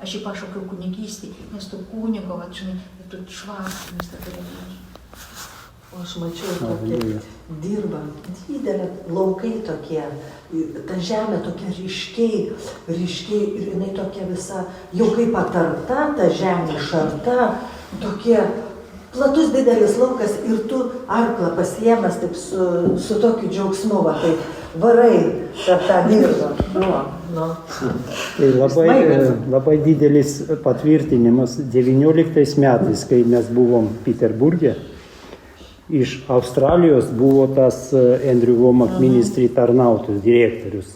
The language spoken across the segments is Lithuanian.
aš jį pašaukiau kunigystį, nes to kunigo, va, žinai, tu švartumis tą turėjai. O aš mačiau tokį dirbą, didelė laukai tokie, ta žemė tokia ryškiai ir jinai tokia visa, jau kaip patarta, ta žemė šarta, tokie platus didelis laukas ir tu arklą pasiėmęs taip su tokiu džiaugsmu, va, tai varai per tą dirbą. Tai labai didelis patvirtinimas 19 metais, kai mes buvom Peterburge. Iš Australijos buvo tas Andrew Wommack ministry tarnautojų direktorius.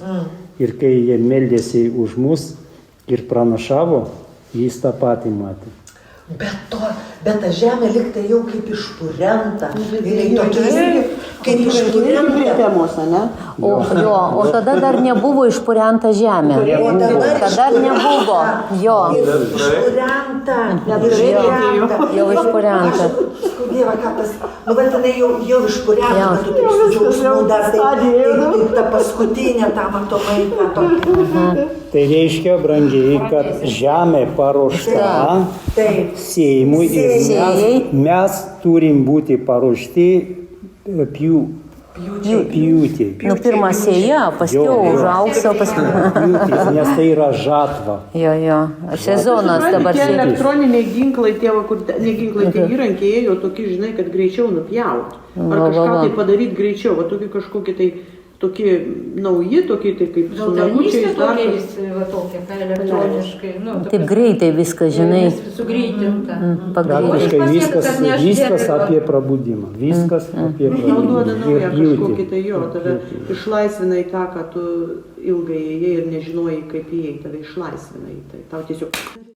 Ir kai jie meldėsi už mus ir pranašavo, jis tą patį matė. Bet ta žemė liktai jau kaip išpurenta. Kaip išpurenta. O tada dar nebuvo išpurenta žemė. Tada nebuvo. Jo. Išpurenta. Jau išpurenta. Dieve, ką tas, nu, bet jinai jau išpurenta, tu taip su džiaugsmu dar, tai ta paskutinė, ta matomai, ta tokia. Tai reiškia, brangiai, kad žemė paruošta sėjimui ir mes turim būti paruošti pjūtį. Nu, pirmą sėja, paskiau užaugs, o paskiau. Nes tai yra žatva. Jo, sezonas dabar sėja. Tie elektroniniai ginklai, tie įrankiai ėjo tokie, žinai, kad greičiau nupjaut. Ar kažką tai padaryti greičiau, va tokie tokie nauji, tokie tai kaip su nagučiais dar. Va tokie, ką elektroniškai. Taip greitai viskas, žinai. Sugreitinta. Praktiškai viskas apie prabudimą. Viskas apie prabudimą. Naudoda naują kažkokį tai jo, tave išlaisvina į tą, ką tu ilgai ėjai ir nežinojai, kaip įėjai, tave išlaisvina į tai. Tau tiesiog